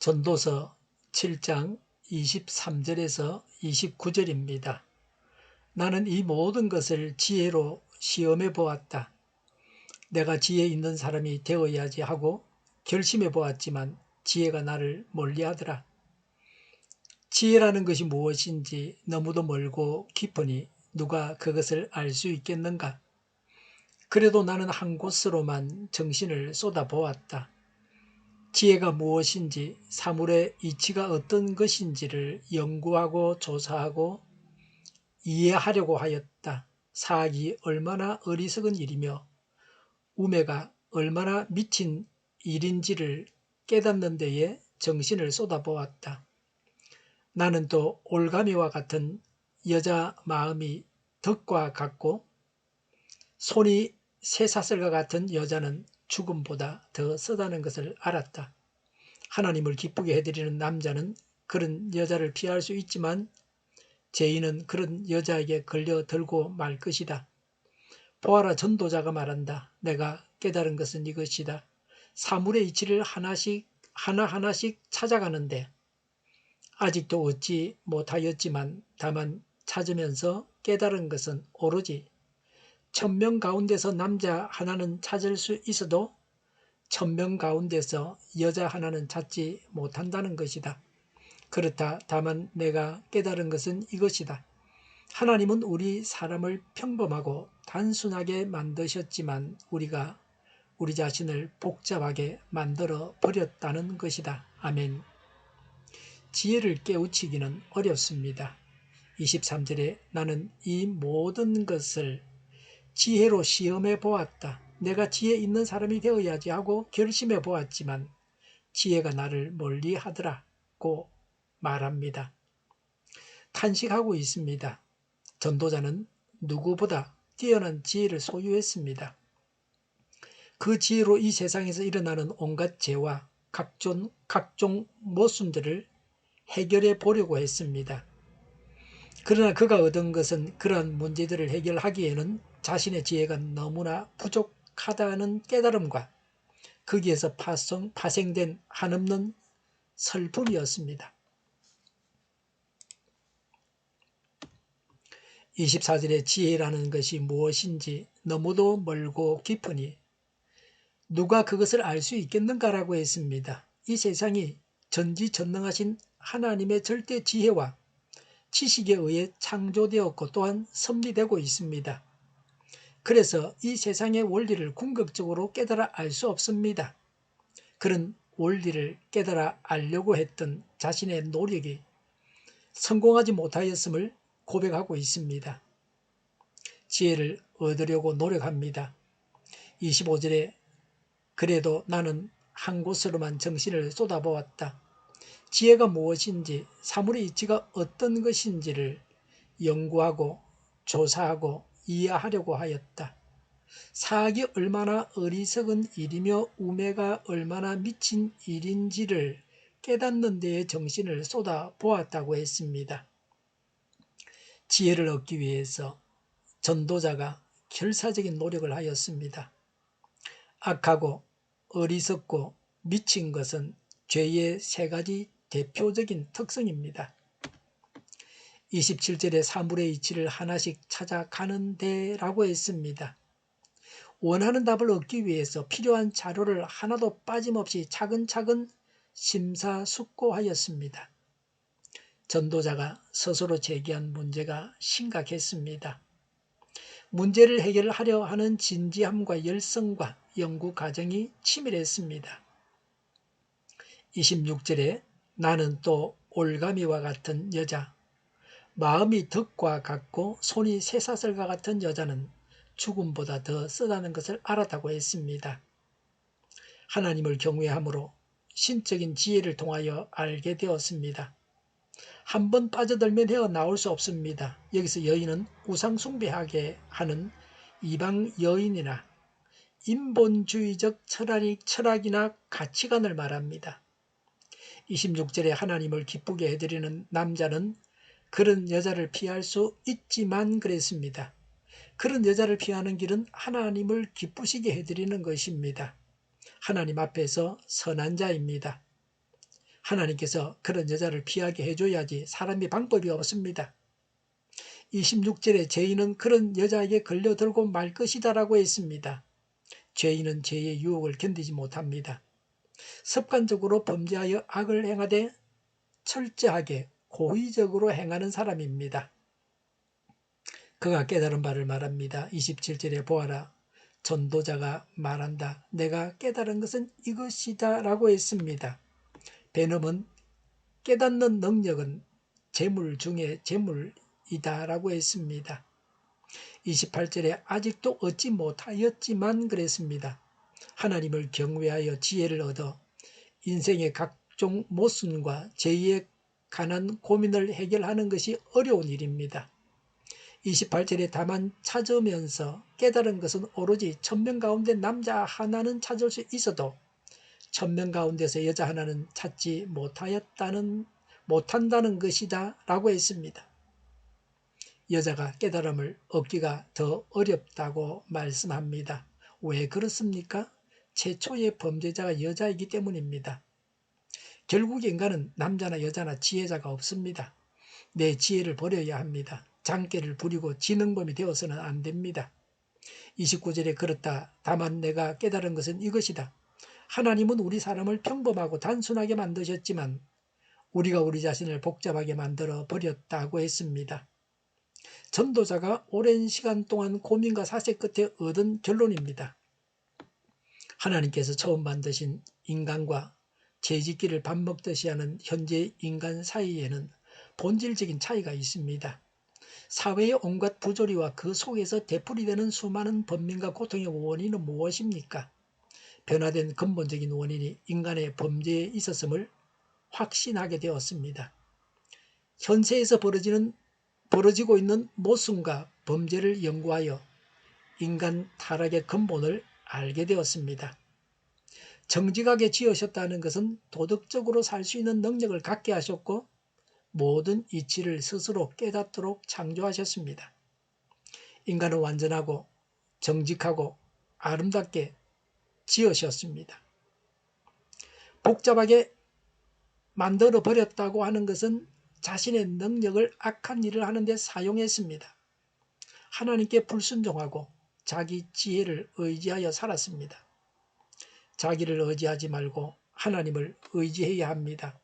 전도서 7장 23절에서 29절입니다. 나는 이 모든 것을 지혜로 시험해 보았다. 내가 지혜 있는 사람이 되어야지 하고 결심해 보았지만 지혜가 나를 멀리하더라. 지혜라는 것이 무엇인지 너무도 멀고 깊으니 누가 그것을 알 수 있겠는가? 그래도 나는 한 곳으로만 정신을 쏟아보았다. 지혜가 무엇인지, 사물의 이치가 어떤 것인지를 연구하고 조사하고 이해하려고 하였다. 사악이 얼마나 어리석은 일이며 우매가 얼마나 미친 일인지를 깨닫는 데에 정신을 쏟아보았다. 나는 또 올가미와 같은 여자 마음이 덕과 같고 손이 쇠사슬과 같은 여자는 죽음보다 더 쓰다는 것을 알았다. 하나님을 기쁘게 해드리는 남자는 그런 여자를 피할 수 있지만 죄인은 그런 여자에게 걸려들고 말 것이다. 보아라, 전도자가 말한다. 내가 깨달은 것은 이것이다. 사물의 이치를 하나하나씩 찾아가는데 아직도 얻지 못하였지만 다만 찾으면서 깨달은 것은 오로지 1000명 가운데서 남자 하나는 찾을 수 있어도 1000명 가운데서 여자 하나는 찾지 못한다는 것이다. 그렇다. 다만 내가 깨달은 것은 이것이다. 하나님은 우리 사람을 평범하고 단순하게 만드셨지만 우리가 우리 자신을 복잡하게 만들어 버렸다는 것이다. 아멘. 지혜를 깨우치기는 어렵습니다. 23절에 나는 이 모든 것을 지혜로 시험해 보았다. 내가 지혜 있는 사람이 되어야지 하고 결심해 보았지만 지혜가 나를 멀리 하더라고 말합니다. 탄식하고 있습니다. 전도자는 누구보다 뛰어난 지혜를 소유했습니다. 그 지혜로 이 세상에서 일어나는 온갖 죄와 각종 모순들을 해결해 보려고 했습니다. 그러나 그가 얻은 것은 그러한 문제들을 해결하기에는 자신의 지혜가 너무나 부족하다는 깨달음과 거기에서 파생된 한없는 슬픔이었습니다. 24절에 지혜라는 것이 무엇인지 너무도 멀고 깊으니 누가 그것을 알 수 있겠는가라고 했습니다. 이 세상이 전지전능하신 하나님의 절대 지혜와 지식에 의해 창조되었고 또한 섭리되고 있습니다. 그래서 이 세상의 원리를 궁극적으로 깨달아 알 수 없습니다. 그런 원리를 깨달아 알려고 했던 자신의 노력이 성공하지 못하였음을 고백하고 있습니다. 지혜를 얻으려고 노력합니다. 25절에 그래도 나는 한 곳으로만 정신을 쏟아보았다. 지혜가 무엇인지, 사물의 이치가 어떤 것인지를 연구하고 조사하고 이해하려고 하였다. 사악이 얼마나 어리석은 일이며 우매가 얼마나 미친 일인지를 깨닫는 데에 정신을 쏟아보았다고 했습니다. 지혜를 얻기 위해서 전도자가 결사적인 노력을 하였습니다. 악하고 어리석고 미친 것은 죄의 세 가지 대표적인 특성입니다. 27절에 사물의 이치를 하나씩 찾아가는데 라고 했습니다. 원하는 답을 얻기 위해서 필요한 자료를 하나도 빠짐없이 차근차근 심사숙고하였습니다. 전도자가 스스로 제기한 문제가 심각했습니다. 문제를 해결하려 하는 진지함과 열성과 연구 과정이 치밀했습니다. 26절에 나는 또 올가미와 같은 여자, 마음이 덕과 같고 손이 쇠사슬과 같은 여자는 죽음보다 더 쓰다는 것을 알았다고 했습니다. 하나님을 경외함으로 신적인 지혜를 통하여 알게 되었습니다. 한번 빠져들면 헤어나올 수 없습니다. 여기서 여인은 우상숭배하게 하는 이방 여인이나 인본주의적 철학이나 가치관을 말합니다. 26절에 하나님을 기쁘게 해드리는 남자는 그런 여자를 피할 수 있지만 그랬습니다. 그런 여자를 피하는 길은 하나님을 기쁘시게 해드리는 것입니다. 하나님 앞에서 선한 자입니다. 하나님께서 그런 여자를 피하게 해줘야지 사람이 방법이 없습니다. 26절에 죄인은 그런 여자에게 걸려들고 말 것이다 라고 했습니다. 죄인은 죄의 유혹을 견디지 못합니다. 습관적으로 범죄하여 악을 행하되 철저하게 고의적으로 행하는 사람입니다. 그가 깨달은 바를 말합니다. 27절에 보아라. 전도자가 말한다. 내가 깨달은 것은 이것이다 라고 했습니다. 베놈은 깨닫는 능력은 재물 중에 재물이다 라고 했습니다. 28절에 아직도 얻지 못하였지만 그랬습니다. 하나님을 경외하여 지혜를 얻어 인생의 각종 모순과 죄에 관한 고민을 해결하는 것이 어려운 일입니다. 28절에 다만 찾으면서 깨달은 것은 오로지 1000명 가운데 남자 하나는 찾을 수 있어도 1000명 가운데서 여자 하나는 찾지 못한다는 것이다 라고 했습니다. 여자가 깨달음을 얻기가 더 어렵다고 말씀합니다. 왜 그렇습니까? 최초의 범죄자가 여자이기 때문입니다. 결국 인간은 남자나 여자나 지혜자가 없습니다. 내 지혜를 버려야 합니다. 장깨를 부리고 지능범이 되어서는 안 됩니다. 29절에 그렇다. 다만 내가 깨달은 것은 이것이다. 하나님은 우리 사람을 평범하고 단순하게 만드셨지만 우리가 우리 자신을 복잡하게 만들어 버렸다고 했습니다. 전도자가 오랜 시간 동안 고민과 사색 끝에 얻은 결론입니다. 하나님께서 처음 만드신 인간과 죄짓기를 밥 먹듯이 하는 현재 인간 사이에는 본질적인 차이가 있습니다. 사회의 온갖 부조리와 그 속에서 되풀이되는 수많은 번민과 고통의 원인은 무엇입니까? 변화된 근본적인 원인이 인간의 범죄에 있었음을 확신하게 되었습니다. 현세에서 벌어지고 있는 모순과 범죄를 연구하여 인간 타락의 근본을 알게 되었습니다. 정직하게 지으셨다는 것은 도덕적으로 살 수 있는 능력을 갖게 하셨고 모든 이치를 스스로 깨닫도록 창조하셨습니다. 인간은 완전하고 정직하고 아름답게 지으셨습니다. 복잡하게 만들어 버렸다고 하는 것은 자신의 능력을 악한 일을 하는 데 사용했습니다. 하나님께 불순종하고 자기 지혜를 의지하여 살았습니다. 자기를 의지하지 말고 하나님을 의지해야 합니다.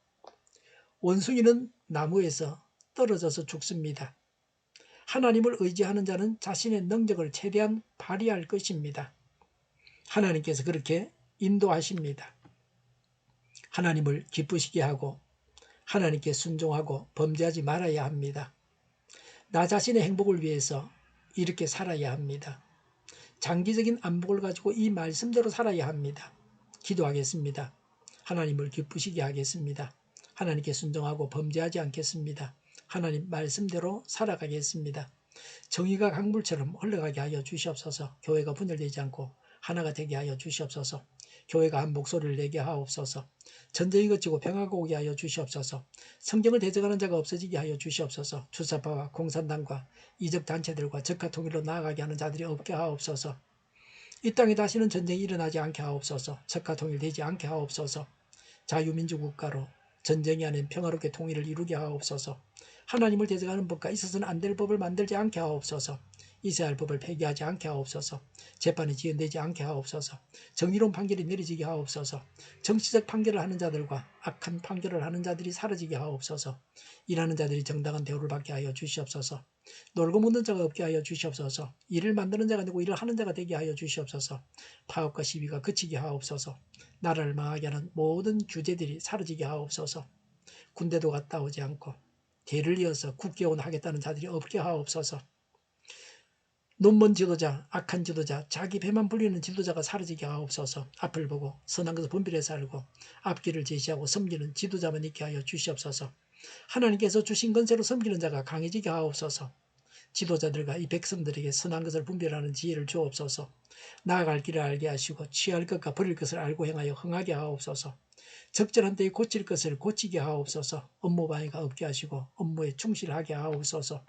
원숭이는 나무에서 떨어져서 죽습니다. 하나님을 의지하는 자는 자신의 능력을 최대한 발휘할 것입니다. 하나님께서 그렇게 인도하십니다. 하나님을 기쁘시게 하고 하나님께 순종하고 범죄하지 말아야 합니다. 나 자신의 행복을 위해서 이렇게 살아야 합니다. 장기적인 안목을 가지고 이 말씀대로 살아야 합니다. 기도하겠습니다. 하나님을 기쁘시게 하겠습니다. 하나님께 순종하고 범죄하지 않겠습니다. 하나님 말씀대로 살아가겠습니다. 정의가 강물처럼 흘러가게 하여 주시옵소서. 교회가 분열되지 않고 하나가 되게 하여 주시옵소서. 교회가 한 목소리를 내게 하옵소서. 전쟁이 그치고 평화가 오게 하여 주시옵소서. 성경을 대적하는 자가 없어지게 하여 주시옵소서. 주사파와 공산당과 이적 단체들과 적화 통일로 나아가게 하는 자들이 없게 하옵소서. 이 땅에 다시는 전쟁이 일어나지 않게 하옵소서. 적화 통일되지 않게 하옵소서. 자유민주 국가로 전쟁이 아닌 평화롭게 통일을 이루게 하옵소서. 하나님을 대적하는 법과 있어서는 안 될 법을 만들지 않게 하옵소서. 있어야 할 법을 폐기하지 않게 하옵소서. 재판이 지연되지 않게 하옵소서. 정의로운 판결이 내려지게 하옵소서. 정치적 판결을 하는 자들과 악한 판결을 하는 자들이 사라지게 하옵소서. 일하는 자들이 정당한 대우를 받게 하여 주시옵소서. 놀고 먹는 자가 없게 하여 주시옵소서. 일을 만드는 자가 되고 일을 하는 자가 되게 하여 주시옵소서. 파업과 시비가 그치게 하옵소서. 나라를 망하게 하는 모든 규제들이 사라지게 하옵소서. 군대도 갔다 오지 않고 대를 이어서 국회의원 하겠다는 자들이 없게 하옵소서. 눈먼 지도자, 악한 지도자, 자기 배만 불리는 지도자가 사라지게 하옵소서. 앞을 보고 선한 것을 분별해 살고 앞길을 제시하고 섬기는 지도자만 있게 하여 주시옵소서. 하나님께서 주신 권세로 섬기는 자가 강해지게 하옵소서. 지도자들과 이 백성들에게 선한 것을 분별하는 지혜를 주옵소서. 나아갈 길을 알게 하시고 취할 것과 버릴 것을 알고 행하여 흥하게 하옵소서. 적절한 때에 고칠 것을 고치게 하옵소서. 업무 방해가 없게 하시고 업무에 충실하게 하옵소서.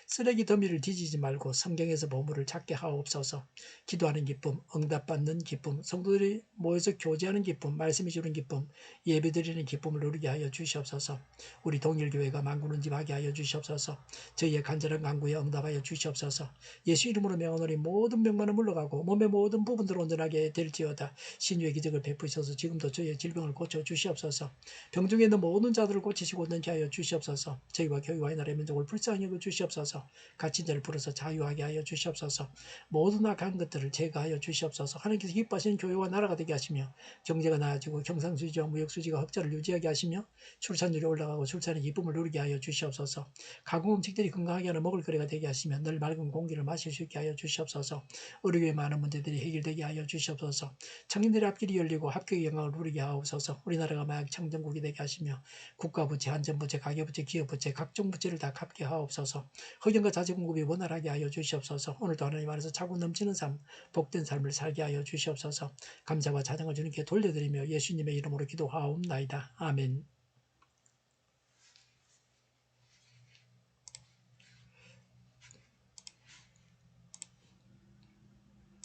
쓰레기 더미를 뒤지지 말고 성경에서 보물을 찾게 하옵소서. 기도하는 기쁨, 응답받는 기쁨, 성도들이 모여서 교제하는 기쁨, 말씀이 주는 기쁨, 예배드리는 기쁨을 누리게 하여 주시옵소서. 우리 동일교회가 만군은집하게 하여 주시옵소서. 저희의 간절한 간구에 응답하여 주시옵소서. 예수 이름으로 명하노니 모든 병만은 물러가고 몸의 모든 부분들 온전하게 될지어다. 신유의 기적을 베푸셔서 지금도 저희의 질병을 고쳐 주시옵소서. 병중에 있는 모든 자들을 고치시고 온전케 하여 주시옵소서. 저희와 교회와 이 나라의 민족을 불쌍히 여겨 주시옵소서. 갇힌 자를 풀어서 자유하게 하여 주시옵소서. 모든 악한 것들을 제거하여 주시옵소서. 하나님께서 기뻐하시는 교회와 나라가 되게 하시며 경제가 나아지고 경상수지와 무역수지가 흑자를 유지하게 하시며 출산율이 올라가고 출산의 기쁨을 누리게 하여 주시옵소서. 가공 음식들이 건강하게 하는 먹을 거리가 되게 하시며 늘 맑은 공기를 마실 수 있게 하여 주시옵소서. 의료의 많은 문제들이 해결되게 하여 주시옵소서. 청년들의 앞길이 열리고 합격의 영광을 누리게 하옵소서. 우리나라가 마약 청정국이 되게 하시며 국가부채, 안전부채, 가계부채, 기업부채, 각종 부채를 다 갚게 하옵소서. 허경과 자재 공급이 원활하게 하여 주시옵소서. 오늘도 하나님 안에서 차고 넘치는 삶, 복된 삶을 살게 하여 주시옵소서. 감사와 찬양을 주님께 돌려드리며 예수님의 이름으로 기도하옵나이다. 아멘.